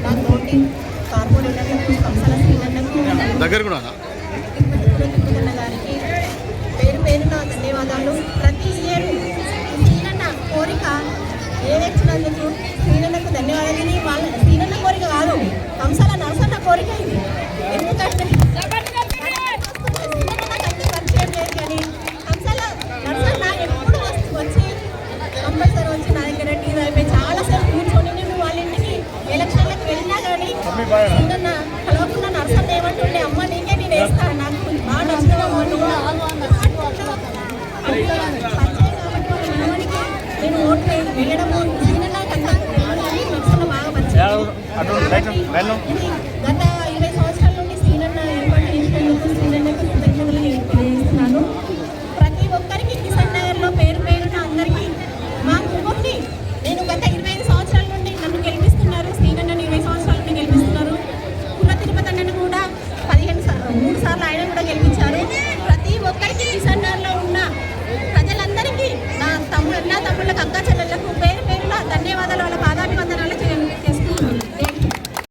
నా తోటి కార్పొరేటర్లకు కంసాల శ్రీనన్నకు దగ్గర కూడా గారికి పేరు పేరున ధన్యవాదాలు. ప్రతి ఇయర్ శ్రీనన్న కోరిక ఏదెచ్చినందుకు శ్రీనన్నకు ధన్యవాదాలు. ఇది వాళ్ళ శ్రీనన్న కోరిక కాదు, కంసాల నరసన్న కోరిక ఇది. ఎందుకంటే పరిచయం లేదు కానీ కంసాల నరసన్న ఎప్పుడు వచ్చి కంపల్సరీ వచ్చి నా దగ్గర టీ అయిపోయి చాలాసేపు కూర్చొని నేను వాళ్ళ ఇంటికి ఎలక్షన్లకు వెళ్ళినా కానీ శ్రీనన్న కలవకుండా నరసన్న ఏమంటుండే, అమ్మ నీకే నేను వేస్తాను, నాకు బాగా నచ్చుతున్నావు నేను ఓట్లు వేయడము శ్రీనన్న కంటే నరసన్న బాగా పరిచయం. గత